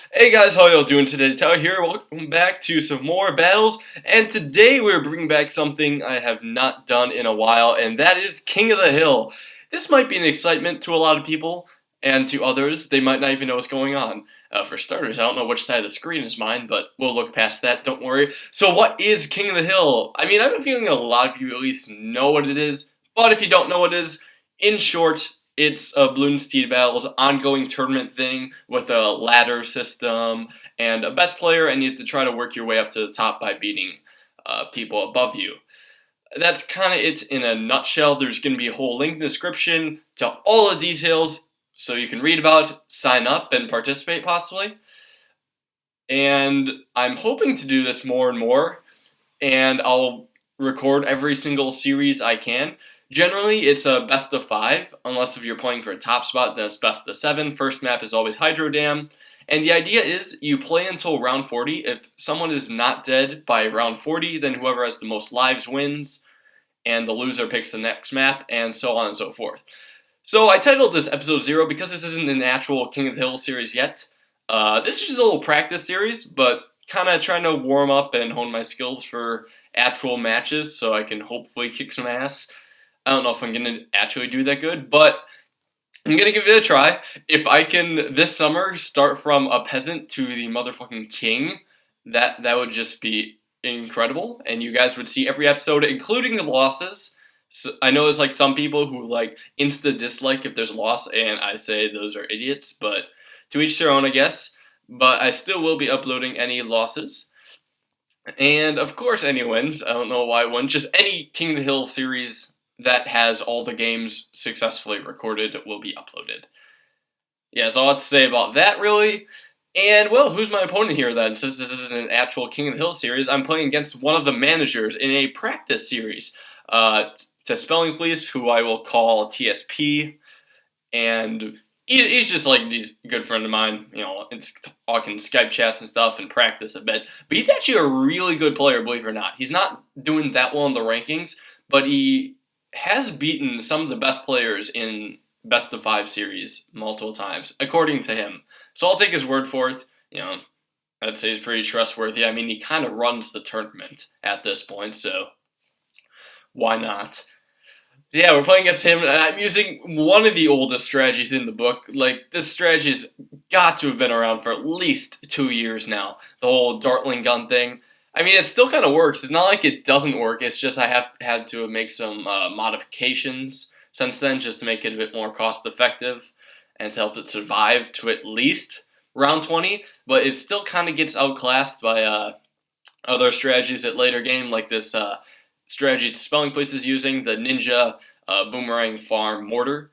Hey guys, how y'all doing today? Tyler here. Welcome back to some more battles, and today we're bringing back something I have not done in a while, and that is King of the Hill. This might be an excitement to a lot of people, and to others, they might not even know what's going on. For starters, I don't know which side of the screen is mine, but we'll look past that, don't worry. So what is King of the Hill? I mean, I have a feeling a lot of you at least know what it is, but if you don't know what it is, in short, it's a Bloons Teed Battles ongoing tournament thing with a ladder system and a best player, and you have to try to work your way up to the top by beating people above you. That's kind of it in a nutshell. There's going to be a whole link in the description to all the details so you can read about it, sign up, and participate possibly. And I'm hoping to do this more and more, and I'll record every single series I can. Generally, it's a best of 5, unless if you're playing for a top spot, then it's best of 7. First map is always Hydro Dam, and the idea is you play until round 40. If someone is not dead by round 40, then whoever has the most lives wins, and the loser picks the next map, and so on and so forth. So I titled this episode 0 because this isn't an actual King of the Hill series yet. This is just a little practice series, but kind of trying to warm up and hone my skills for actual matches so I can hopefully kick some ass. I don't know if I'm going to actually do that good, but I'm going to give it a try. If I can, this summer, start from a peasant to the motherfucking king, that would just be incredible, and you guys would see every episode, including the losses. So I know there's like some people who like insta-dislike if there's a loss, and I say those are idiots, but to each their own, I guess. But I still will be uploading any losses. And of course any wins. I don't know why I wouldn't. Just any King of the Hill series that has all the games successfully recorded will be uploaded. Yeah, that's all I have to say about that, really. And, well, who's my opponent here, then? Since this isn't an actual King of the Hill series, I'm playing against one of the managers in a practice series. To Spelling Police, who I will call TSP, and he's just like he's a good friend of mine, you know, talking Skype chats and stuff and practice a bit. But he's actually a really good player, believe it or not. He's not doing that well in the rankings, but he has beaten some of the best players in best of 5 series multiple times, according to him. So I'll take his word for it. You know, I'd say he's pretty trustworthy. I mean, he kind of runs the tournament at this point, so why not? Yeah, we're playing against him. I'm using one of the oldest strategies in the book. Like, this strategy's got to have been around for at least 2 years now. The whole Dartling gun thing. I mean, it still kind of works. It's not like it doesn't work. It's just I have had to make some modifications since then just to make it a bit more cost effective and to help it survive to at least round 20. But it still kind of gets outclassed by other strategies at later game, like this strategy Spelling Place is using, the Ninja Boomerang Farm Mortar.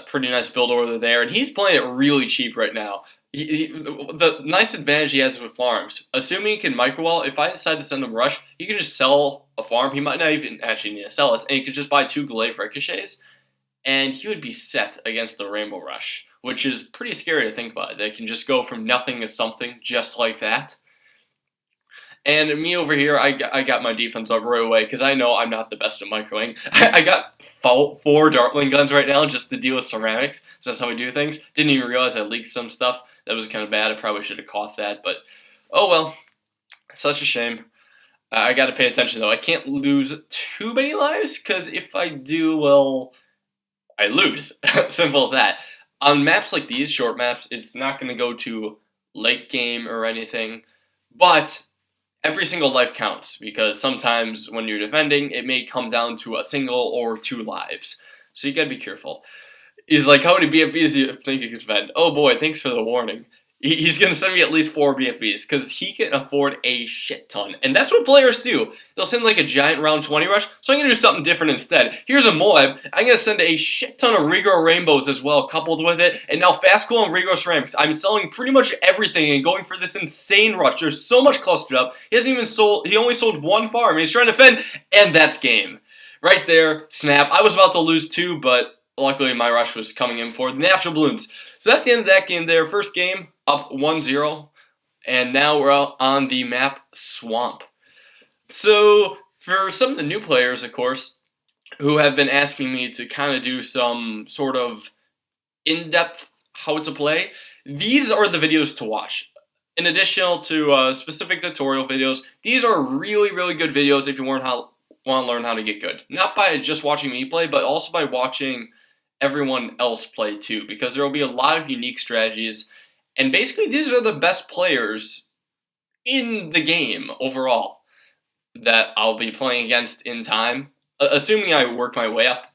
Pretty nice build order there, and he's playing it really cheap right now. The nice advantage he has with farms, assuming he can microwall, if I decide to send him Rush, he can just sell a farm. He might not even actually need to sell it, and he could just buy 2 Glaive Ricochets, and he would be set against the Rainbow Rush, which is pretty scary to think about. They can just go from nothing to something just like that. And me over here, I got my defense up right away because I know I'm not the best at microwing. I got 4 Dartling guns right now just to deal with ceramics. So that's how we do things. Didn't even realize I leaked some stuff. That was kind of bad. I probably should have caught that. But, oh well. Such a shame. I got to pay attention, though. I can't lose too many lives because if I do, well, I lose. Simple as that. On maps like these, short maps, it's not going to go to late game or anything. But every single life counts, because sometimes when you're defending, it may come down to a single or 2 lives. So you gotta be careful. He's like, how many BFBs do you think you can spend? Oh boy, thanks for the warning. He's gonna send me at least 4 BFBs, because he can afford a shit ton. And that's what players do. They'll send like a giant round 20 rush, so I'm gonna do something different instead. Here's a Moab, I'm gonna send a shit ton of Regro Rainbows as well, coupled with it, and now Fast Cool and Regro Ceramics. I'm selling pretty much everything and going for this insane rush. There's so much clustered up. He only sold 1 farm, and he's trying to defend, and that's game. Right there, snap. I was about to lose 2, but luckily my rush was coming in for the natural Bloons. So that's the end of that game there. First game, up 1-0. And now we're out on the map Swamp. So for some of the new players, of course, who have been asking me to kind of do some sort of in-depth how to play, these are the videos to watch. In addition to specific tutorial videos, these are really, really good videos if you want to learn how to get good. Not by just watching me play, but also by watching everyone else play too, because there will be a lot of unique strategies, and basically these are the best players in the game overall that I'll be playing against in time, assuming I work my way up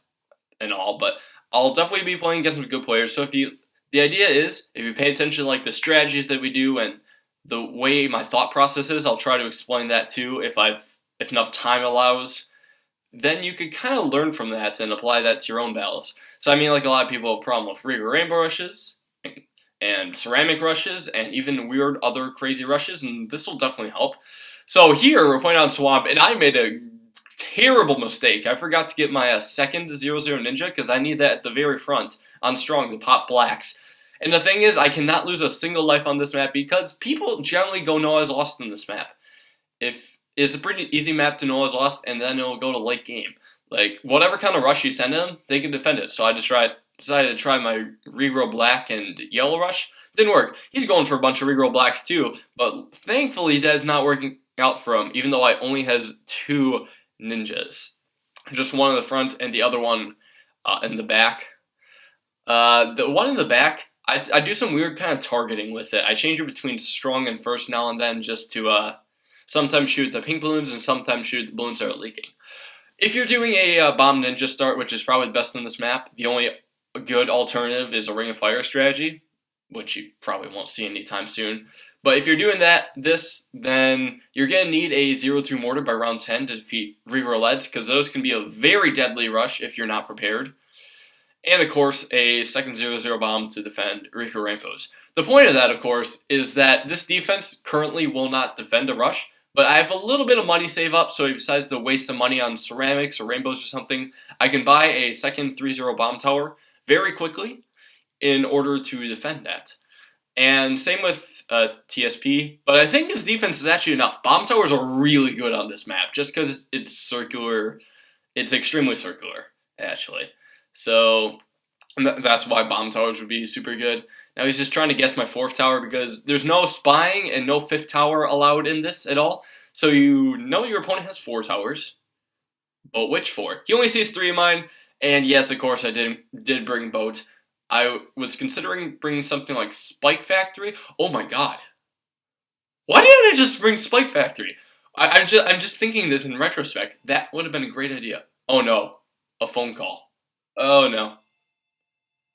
and all, but I'll definitely be playing against some good players. So the idea is, if you pay attention to like the strategies that we do and the way my thought process is, I'll try to explain that too if enough time allows. Then you could kind of learn from that and apply that to your own battles. So I mean, like a lot of people have a problem with Regal Rainbow rushes and ceramic rushes and even weird other crazy rushes, and this will definitely help. So here we're playing on Swamp, and I made a terrible mistake. I forgot to get my second 0-0 ninja because I need that at the very front on Strong to pop blacks. And the thing is, I cannot lose a single life on this map because people generally go no as lost in this map. It's a pretty easy map to know as lost, and then it'll go to late game. Like, whatever kind of rush you send them, they can defend it. So I just decided to try my regrow black and yellow rush. Didn't work. He's going for a bunch of regrow blacks too, but thankfully that is not working out for him, even though I only has 2 ninjas. Just one in the front and the other one in the back. The one in the back, I do some weird kind of targeting with it. I change it between strong and first now and then just to sometimes shoot the pink balloons and sometimes shoot the balloons that are leaking. If you're doing a bomb ninja start, which is probably the best on this map, the only good alternative is a ring of fire strategy, which you probably won't see anytime soon. But if you're doing then you're going to need a 0-2 mortar by round 10 to defeat regrow leads, because those can be a very deadly rush if you're not prepared. And of course, a second 0-0 bomb to defend regrow rainbows. The point of that, of course, is that this defense currently will not defend a rush, but I have a little bit of money saved up, so if he decides to waste some money on ceramics or rainbows or something, I can buy a second 3-0 bomb tower very quickly in order to defend that. And same with TSP, but I think his defense is actually enough. Bomb towers are really good on this map, just because it's circular. It's extremely circular, actually. So that's why bomb towers would be super good. Now he's just trying to guess my 4th tower because there's no spying and no 5th tower allowed in this at all. So you know your opponent has 4 towers, but which 4? He only sees 3 of mine, and yes, of course I did bring boat. I was considering bringing something like Spike Factory. Oh my god. Why didn't I just bring Spike Factory? I'm just thinking this in retrospect. That would have been a great idea. Oh no. A phone call. Oh no.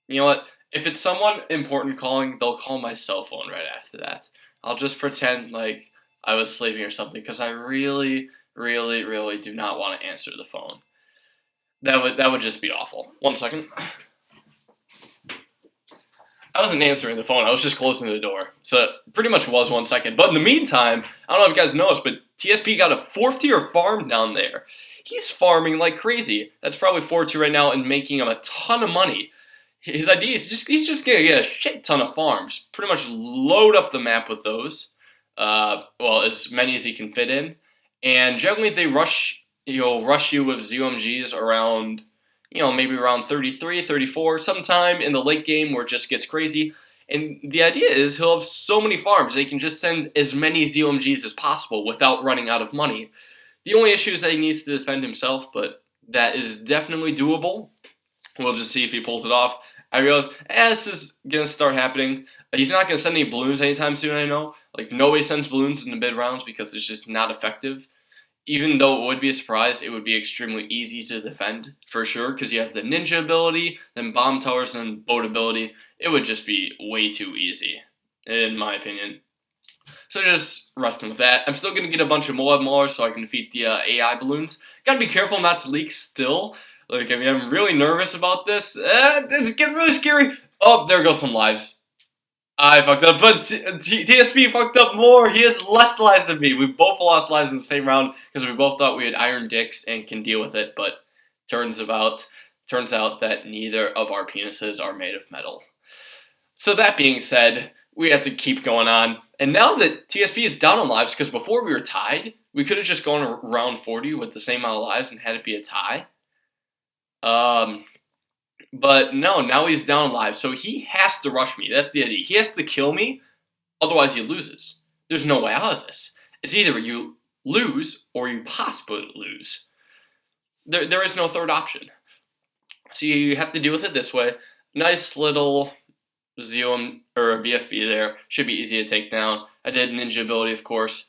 You know what? If it's someone important calling, they'll call my cell phone right after that. I'll just pretend like I was sleeping or something, because I really, really, really do not want to answer the phone. That would just be awful. 1 second. I wasn't answering the phone, I was just closing the door. So it pretty much was 1 second. But in the meantime, I don't know if you guys noticed, but TSP got a 4th tier farm down there. He's farming like crazy. That's probably 4-2 right now and making him a ton of money. His idea is he's just gonna get a shit ton of farms. Pretty much load up the map with those. Well, as many as he can fit in. And generally they rush you with ZOMGs around, maybe around 33, 34, sometime in the late game where it just gets crazy. And the idea is he'll have so many farms, they can just send as many ZOMGs as possible without running out of money. The only issue is that he needs to defend himself, but that is definitely doable. We'll just see if he pulls it off. I realize, this is going to start happening. He's not going to send any balloons anytime soon, I know. Like, nobody sends balloons in the mid rounds because it's just not effective. Even though it would be a surprise, it would be extremely easy to defend, for sure, because you have the ninja ability, then bomb towers, and boat ability. It would just be way too easy, in my opinion. So just resting with that. I'm still going to get a bunch of Moab Maulers so I can defeat the AI balloons. Gotta be careful not to leak still. Like, I'm really nervous about this. It's getting really scary. Oh, there goes some lives. I fucked up, but TSP fucked up more. He has less lives than me. We both lost lives in the same round because we both thought we had iron dicks and can deal with it, but turns out that neither of our penises are made of metal. So that being said, we have to keep going on. And now that TSP is down on lives, because before we were tied, we could have just gone around 40 with the same amount of lives and had it be a tie. But no, now he's down alive, so he has to rush me. That's the idea. He has to kill me, otherwise he loses. There's no way out of this. It's either you lose or you possibly lose. There is no third option. So you have to deal with it this way. Nice little Zeom or a BFB there. Should be easy to take down. I did ninja ability, of course.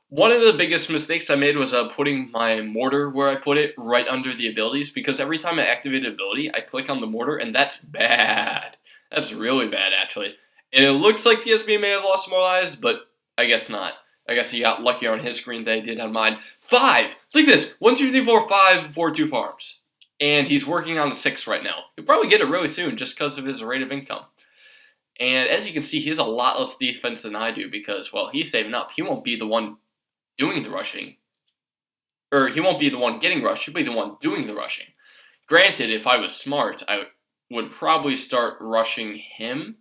One of the biggest mistakes I made was putting my mortar where I put it, right under the abilities, because every time I activate an ability, I click on the mortar, and that's bad. That's really bad, actually. And it looks like TSB may have lost more lives, but I guess not. I guess he got luckier on his screen than he did on mine. 5! Look at this! 1, 2, 3, 4, 5, 4, 2 farms. And he's working on the 6 right now. He'll probably get it really soon, just because of his rate of income. And as you can see, he has a lot less defense than I do, because, well, he's saving up. He won't be the one doing the rushing. Or he won't be the one getting rushed, he'll be the one doing the rushing. Granted, if I was smart, I would probably start rushing him.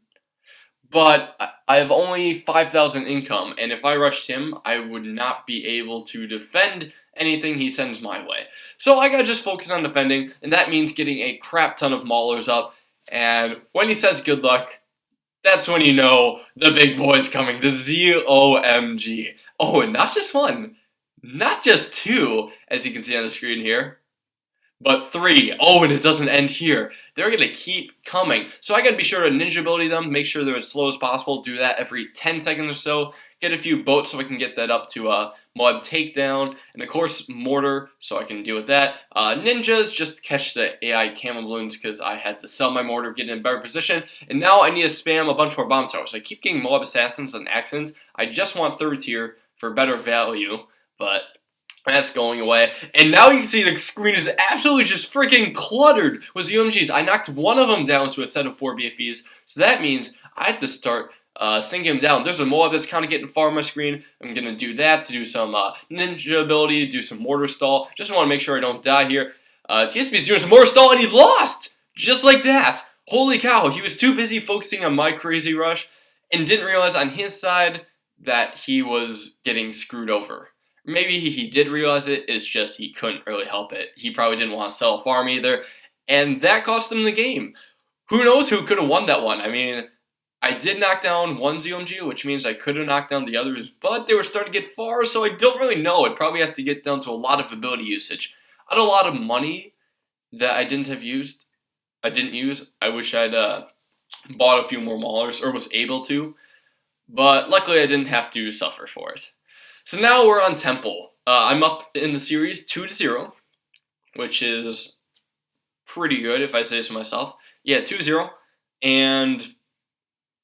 But I have only 5,000 income, and if I rushed him, I would not be able to defend anything he sends my way. So I gotta just focus on defending, and that means getting a crap ton of maulers up. And when he says good luck, that's when you know the big boy's coming, the ZOMG. Oh, and not just one, not just 2, as you can see on the screen here, but 3. Oh, and it doesn't end here. They're going to keep coming. So I got to be sure to ninja ability them, make sure they're as slow as possible, do that every 10 seconds or so, get a few boats so I can get that up to mod takedown, and of course mortar so I can deal with that. Ninjas just to catch the AI camo balloons because I had to sell my mortar, get in a better position, and now I need to spam a bunch more bomb towers. I keep getting mob assassins and accents. I just want 3rd tier for better value, but that's going away. And now you can see the screen is absolutely just freaking cluttered with UMGs. I knocked one of them down to a set of 4 BFBs, so that means I have to start sinking him down. There's a mob that's kind of getting far on my screen. I'm going to do that to do some ninja ability, do some mortar stall. Just want to make sure I don't die here. TSP is doing some mortar stall, and he lost! Just like that. Holy cow, he was too busy focusing on my crazy rush and didn't realize on his side that he was getting screwed over. Maybe he did realize it, it's just he couldn't really help it. He probably didn't want to sell a farm either, and that cost him the game. Who knows who could have won that one? I mean, I did knock down one ZOMG, which means I could have knocked down the others, but they were starting to get far, so I don't really know. I'd probably have to get down to a lot of ability usage. I had a lot of money that I didn't use. I wish I'd bought a few more maulers, or was able to, but luckily I didn't have to suffer for it. So now we're on Temple. I'm up in the series 2-0, which is pretty good if I say so myself. Yeah, 2-0, and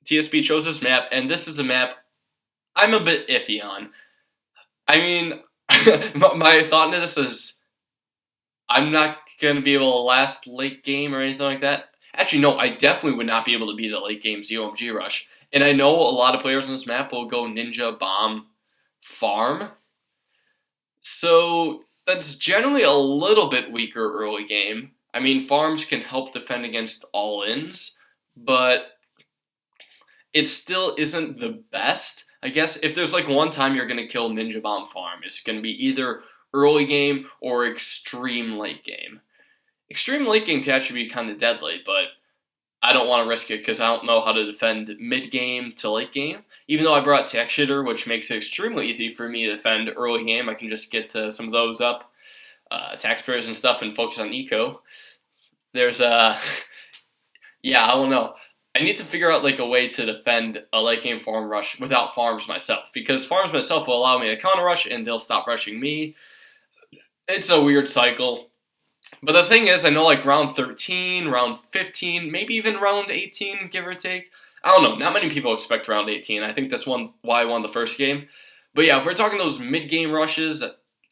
TSP chose this map, and this is a map I'm a bit iffy on. I mean, my thought into this is I'm not going to be able to last late game or anything like that. Actually, no, I definitely would not be able to be the late game ZOMG rush. And I know a lot of players on this map will go ninja, bomb, farm. So that's generally a little bit weaker early game. I mean, farms can help defend against all-ins, but it still isn't the best. I guess if there's like one time you're going to kill ninja bomb farm, it's going to be either early game or extreme late game. Extreme late game can actually be kind of deadly, but I don't want to risk it because I don't know how to defend mid-game to late game. Even though I brought Tax Shitter, which makes it extremely easy for me to defend early game, I can just get some of those up, tax prayers and stuff, and focus on eco. There's yeah, I don't know. I need to figure out like a way to defend a late game farm rush without farms myself, because farms myself will allow me to counter rush and they'll stop rushing me. It's a weird cycle. But the thing is, I know like round 13, round 15, maybe even round 18, give or take. I don't know, not many people expect round 18. I think that's why I won the first game. But yeah, if we're talking those mid-game rushes,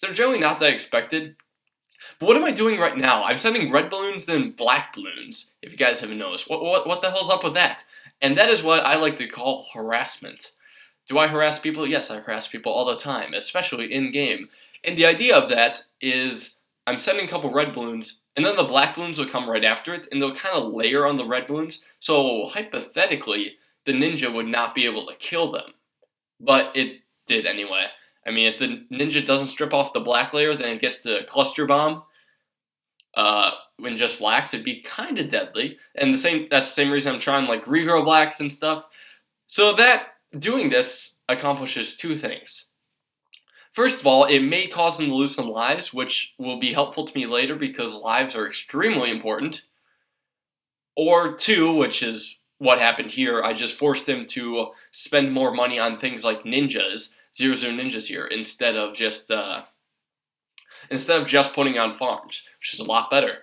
they're generally not that expected. But what am I doing right now? I'm sending red balloons and black balloons, if you guys haven't noticed. What the hell's up with that? And that is what I like to call harassment. Do I harass people? Yes, I harass people all the time, especially in-game. And the idea of that is I'm sending a couple red balloons, and then the black balloons will come right after it, and they'll kind of layer on the red balloons, so hypothetically, the ninja would not be able to kill them. But it did anyway. I mean, if the ninja doesn't strip off the black layer, then it gets to cluster bomb. when just blacks, it'd be kind of deadly. And that's the same reason I'm trying like regrow blacks and stuff. So that doing this accomplishes two things. First of all, it may cause them to lose some lives, which will be helpful to me later because lives are extremely important. Or two, which is what happened here, I just forced them to spend more money on things like ninjas, 0-0 ninjas here, instead of just putting on farms, which is a lot better.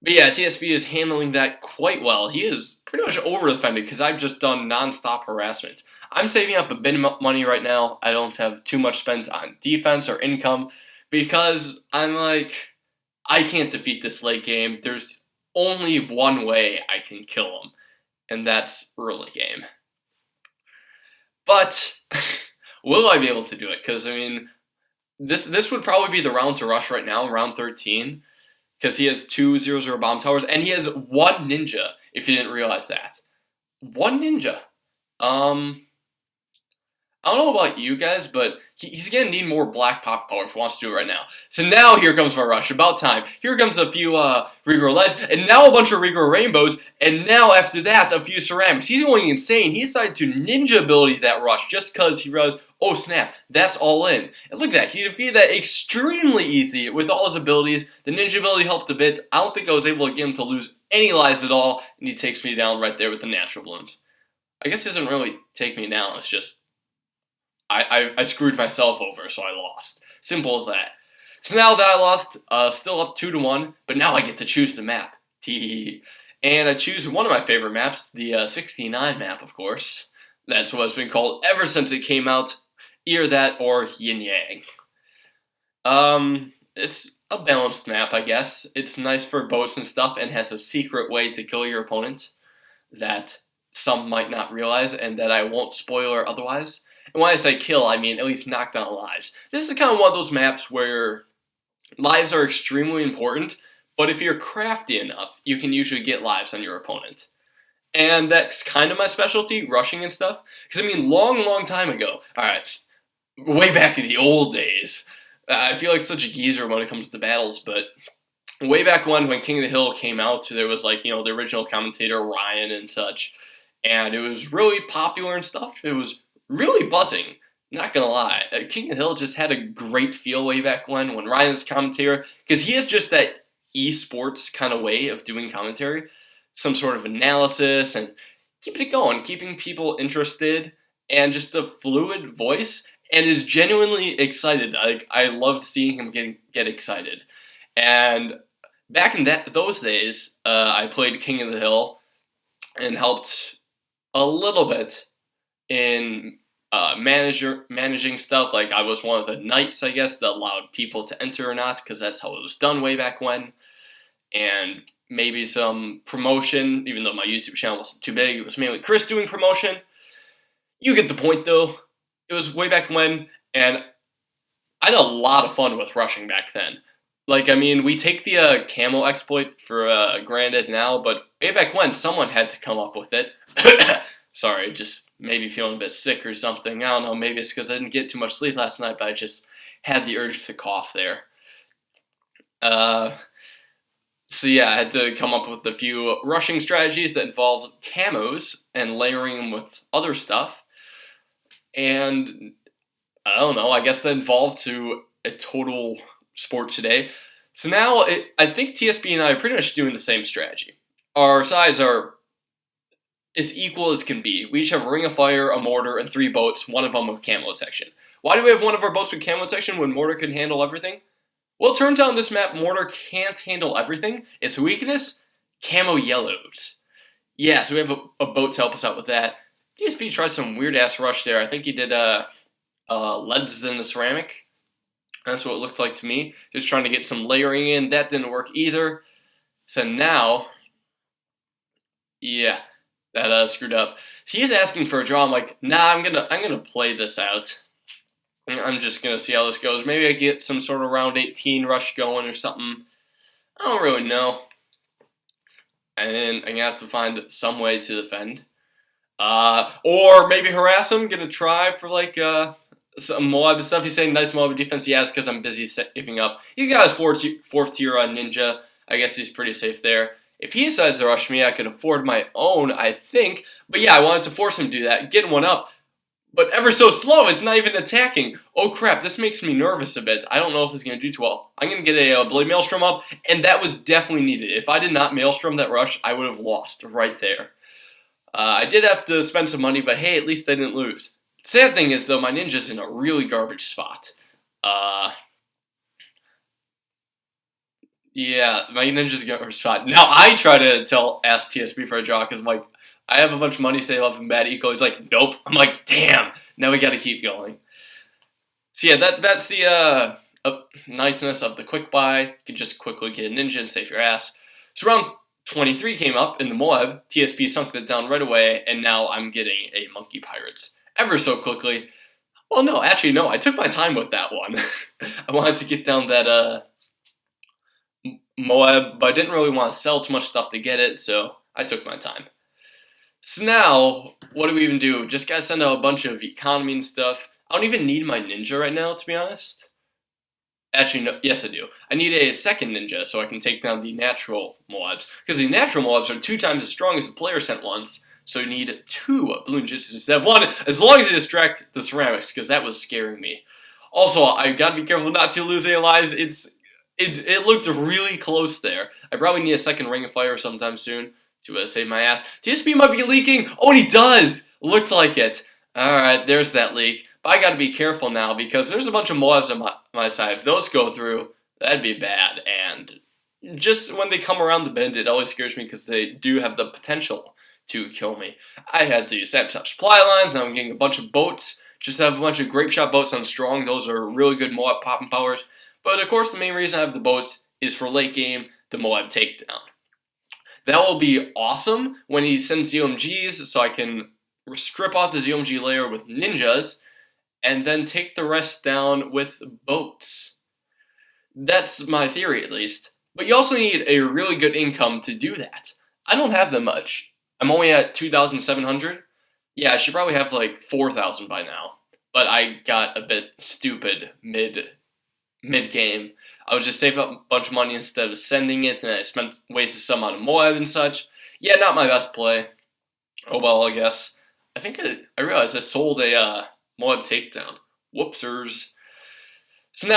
But yeah, TSB is handling that quite well. He is pretty much over-defended because I've just done non-stop harassment. I'm saving up a bit of money right now. I don't have too much spent on defense or income because I'm like, I can't defeat this late game. There's only one way I can kill him, and that's early game. But will I be able to do it? Because, I mean, this would probably be the round to rush right now, round 13. Because he has 2 0-0 bomb towers, and he has 1 ninja, if you didn't realize that. 1 ninja. I don't know about you guys, but he's going to need more black pop power if he wants to do it right now. So now here comes my rush. About time. Here comes a few regrow leads, and now a bunch of regrow rainbows, and now after that, a few ceramics. He's going insane. He decided to ninja ability that rush just because he realized, oh snap, that's all in. And look at that. He defeated that extremely easy with all his abilities. The ninja ability helped a bit. I don't think I was able to get him to lose any lives at all, and he takes me down right there with the natural Bloons. I guess he doesn't really take me down. It's just I screwed myself over, so I lost. Simple as that. So now that I lost, still up 2-1, but now I get to choose the map. Tee. And I choose one of my favorite maps, the 69 map, of course. That's what it's been called ever since it came out. Either that or Yinyang. It's a balanced map, I guess. It's nice for boats and stuff, and has a secret way to kill your opponent that some might not realize, and that I won't spoiler otherwise. And when I say kill, I mean at least knock down lives. This is kind of one of those maps where lives are extremely important, but if you're crafty enough, you can usually get lives on your opponent. And that's kind of my specialty, rushing and stuff. Because, I mean, long time ago, alright, way back in the old days, I feel like such a geezer when it comes to battles, but way back when King of the Hill came out, there was, like, you know, the original commentator, Ryan, and such, and it was really popular and stuff. It was really buzzing, not gonna lie. King of the Hill just had a great feel way back when Ryan was commentator, because he has just that esports kind of way of doing commentary, some sort of analysis, and keeping it going, keeping people interested, and just a fluid voice, and is genuinely excited. I loved seeing him get excited. And back in those days, I played King of the Hill, and helped a little bit in managing stuff. Like, I was one of the knights, I guess, that allowed people to enter or not, because that's how it was done way back when. And maybe some promotion, even though my YouTube channel wasn't too big. It was mainly Chris doing promotion. You get the point, though. It was way back when, and I had a lot of fun with rushing back then. Like, I mean, we take the camo exploit for granted now, but way back when, someone had to come up with it. Sorry, just maybe feeling a bit sick or something. I don't know, maybe it's because I didn't get too much sleep last night, but I just had the urge to cough there. So yeah, I had to come up with a few rushing strategies that involved camos and layering them with other stuff. And I don't know, I guess that evolved to a total sport today. So now, I think TSB and I are pretty much doing the same strategy. Our sides are as equal as can be. We each have a ring of fire, a mortar, and 3 boats, one of them with camo detection. Why do we have one of our boats with camo detection when mortar can handle everything? Well, it turns out in this map, mortar can't handle everything. Its weakness, camo yellows. Yeah, so we have a boat to help us out with that. TSB tried some weird-ass rush there. I think he did leads in the ceramic. That's what it looked like to me. Just trying to get some layering in. That didn't work either. So now, yeah, that screwed up. He's asking for a draw. I'm like, nah, I'm gonna play this out. I'm just gonna see how this goes. Maybe I get some sort of round 18 rush going or something. I don't really know. And I'm gonna have to find some way to defend. Or maybe harass him. Gonna try for like some Moab stuff. He's saying nice Moab defense. Yes, because I'm busy saving up. He got his 4th tier on ninja. I guess he's pretty safe there. If he decides to rush me, I can afford my own, I think. But yeah, I wanted to force him to do that, get one up. But ever so slow, it's not even attacking. Oh crap, this makes me nervous a bit. I don't know if it's going to do too well. I'm going to get a Blade Maelstrom up, and that was definitely needed. If I did not Maelstrom that rush, I would have lost right there. I did have to spend some money, but hey, at least I didn't lose. Sad thing is, though, my ninja's in a really garbage spot. Yeah, my ninja's garbage spot. Now I try to ask TSB for a draw, because I'm like, I have a bunch of money saved up in bad eco. He's like, nope. I'm like, damn. Now we gotta keep going. So yeah, that's the niceness of the quick buy. You can just quickly get a ninja and save your ass. So round 23 came up in the Moab. TSP sunk that down right away, and now I'm getting a Monkey Pirates ever so quickly. Well, no, actually, no. I took my time with that one. I wanted to get down that Moab, but I didn't really want to sell too much stuff to get it, so I took my time. So now, what do we even do? Just gotta send out a bunch of economy and stuff. I don't even need my ninja right now, to be honest. Actually, no, yes I do. I need a second ninja so I can take down the natural Moabs. Because the natural Moabs are 2 times as strong as the player sent ones. So you need 2 Bloon Jutsus instead of 1, as long as you distract the ceramics, because that was scaring me. Also, I gotta be careful not to lose any lives. It looked really close there. I probably need a second Ring of Fire sometime soon to save my ass. TSP might be leaking! Oh, and he does! Looked like it. Alright, there's that leak. But I gotta be careful now, because there's a bunch of Moabs on my side. If those go through, that'd be bad. And just when they come around the bend, it always scares me, because they do have the potential to kill me. I had to sabotage supply lines, now I'm getting a bunch of boats. Just have a bunch of grape shot boats on strong. Those are really good Moab popping powers. But of course, the main reason I have the boats is for late game, the Moab takedown. That will be awesome when he sends ZOMGs, so I can strip off the ZOMG layer with ninjas, and then take the rest down with boats. That's my theory, at least. But you also need a really good income to do that. I don't have that much. I'm only at 2,700. Yeah, I should probably have like 4,000 by now. But I got a bit stupid mid-game. I would just save up a bunch of money instead of sending it, and I wasted some on Moab and such. Yeah, not my best play. Oh well, I guess. I think I realized I sold a Moab takedown. Whoopsers. So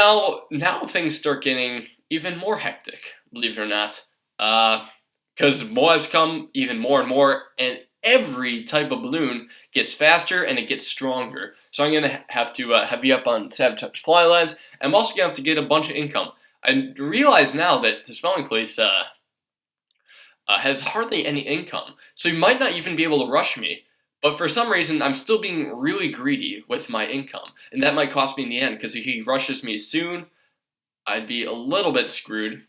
now things start getting even more hectic, believe it or not. Because Moabs come even more and more, and every type of balloon gets faster and it gets stronger. So I'm going to have to heavy up on sabotage supply lines. I'm also going to have to get a bunch of income. I realize now that the spawning place has hardly any income. So he might not even be able to rush me. But for some reason, I'm still being really greedy with my income. And that might cost me in the end, because if he rushes me soon, I'd be a little bit screwed.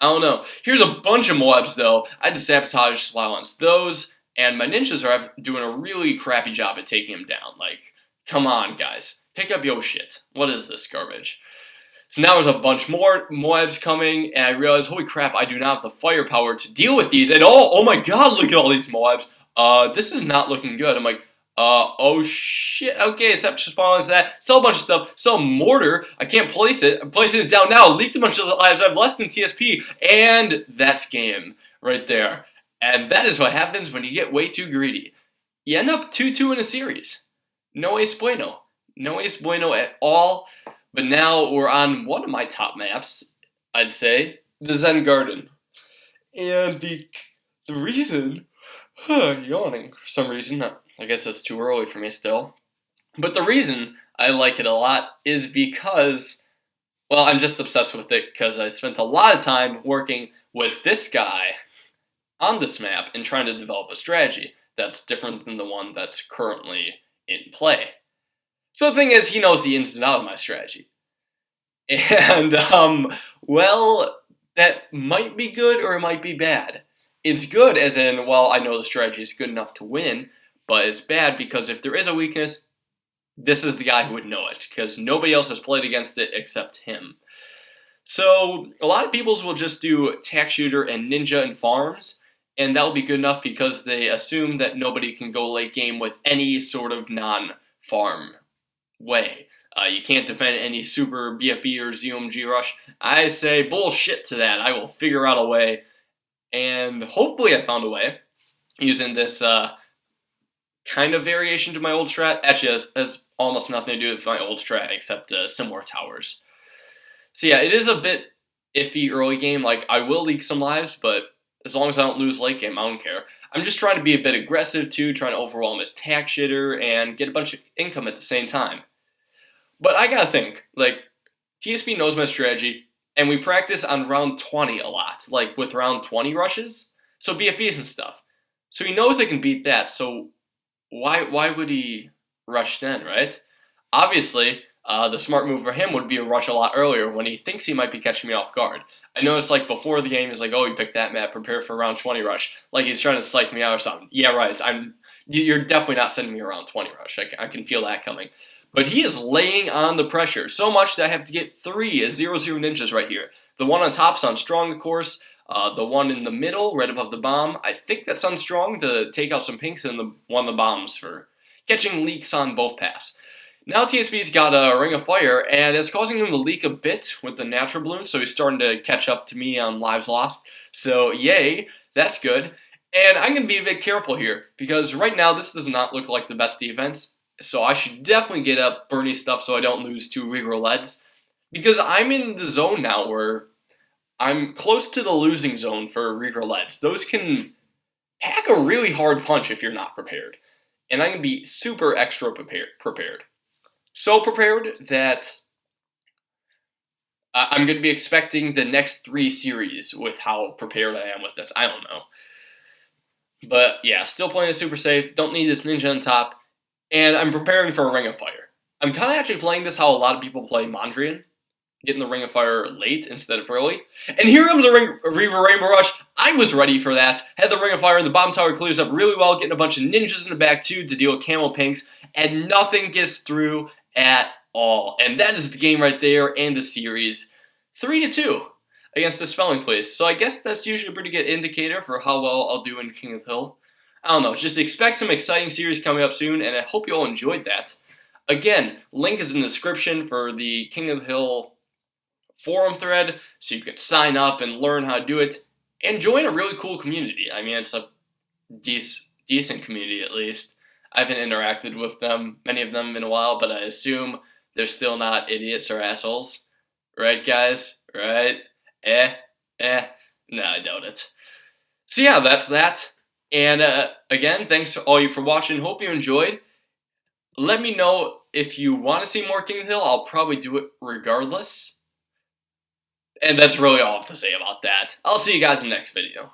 I don't know. Here's a bunch of Moabs, though. I had to sabotage supply lines. Those, and my ninjas are doing a really crappy job at taking him down. Like, come on, guys. Pick up your shit. What is this garbage? So now there's a bunch more Moabs coming, and I realize, holy crap, I do not have the firepower to deal with these at all. Oh my god, look at all these Moabs. This is not looking good. I'm like, oh shit, okay, except spawn that, sell a bunch of stuff, sell mortar, I can't place it, I'm placing it down now, leaked a bunch of lives, I have less than TSP, and that's game, right there. And that is what happens when you get way too greedy. You end up 2-2 in a series. No es bueno. No es bueno at all, but now we're on one of my top maps, I'd say, the Zen Garden. And the reason... yawning for some reason. I guess it's too early for me still. But the reason I like it a lot is because, well, I'm just obsessed with it because I spent a lot of time working with this guy on this map and trying to develop a strategy that's different than the one that's currently in play. So the thing is, he knows the ins and outs of my strategy. And, well, that might be good or it might be bad. It's good as in, well, I know the strategy is good enough to win, but it's bad because if there is a weakness, this is the guy who would know it, because nobody else has played against it except him. So, a lot of peoples will just do tack shooter and ninja and farms, and that will be good enough because they assume that nobody can go late game with any sort of non-farm way. You can't defend any super BFB or ZOMG rush. I say bullshit to that. I will figure out a way, and hopefully I found a way using this kind of variation to my old strat. Actually, has almost nothing to do with my old strat except similar towers. So yeah, it is a bit iffy early game. Like, I will leak some lives, but as long as I don't lose late game, I don't care. I'm just trying to be a bit aggressive too, trying to overwhelm his tack shitter and get a bunch of income at the same time. But I gotta think, like, TSP knows my strategy, and we practice on round 20 a lot, like with round 20 rushes, so BFBs and stuff. So he knows I can beat that, so why would he rush then, right? Obviously, the smart move for him would be a rush a lot earlier when he thinks he might be catching me off guard. I noticed, like, before the game, he's like, oh, you picked that map, prepare for round 20 rush. Like, he's trying to psych me out or something. Yeah, right, you're definitely not sending me around 20 rush. I can feel that coming. But he is laying on the pressure so much that I have to get 3 0-0 ninjas right here. The one on top's on strong, of course. The one in the middle, right above the bomb, I think that's on strong to take out some pinks, and the one of the bombs for catching leaks on both paths. Now TSP's got a Ring of Fire, and it's causing him to leak a bit with the natural balloon, so he's starting to catch up to me on lives lost. So yay, that's good. And I'm going to be a bit careful here, because right now this does not look like the best defense. So I should definitely get up Bernie stuff so I don't lose 2 regrow leads. Because I'm in the zone now where I'm close to the losing zone for regrow leads. Those can pack a really hard punch if you're not prepared. And I'm going to be super extra prepared. So prepared that I'm going to be expecting the next 3 series with how prepared I am with this. I don't know. But yeah, still playing it super safe. Don't need this ninja on top. And I'm preparing for a Ring of Fire. I'm kind of actually playing this how a lot of people play Mondrian, getting the Ring of Fire late instead of early. And here comes a Reaver Rainbow Rush. I was ready for that. Had the Ring of Fire, and the bomb tower clears up really well, getting a bunch of ninjas in the back too to deal with camel pinks, and nothing gets through at all. And that is the game right there and the series. 3-2 against the Spelling Place. So I guess that's usually a pretty good indicator for how well I'll do in King of the Hill. I don't know, just expect some exciting series coming up soon, and I hope you all enjoyed that. Again, link is in the description for the King of the Hill forum thread, so you can sign up and learn how to do it, and join a really cool community. I mean, it's a decent community at least. I haven't interacted with them, many of them, in a while, but I assume they're still not idiots or assholes. Right, guys? Right? No, I doubt it. So yeah, that's that. And again, thanks to all you for watching. Hope you enjoyed. Let me know if you want to see more King of the Hill. I'll probably do it regardless. And that's really all I have to say about that. I'll see you guys in the next video.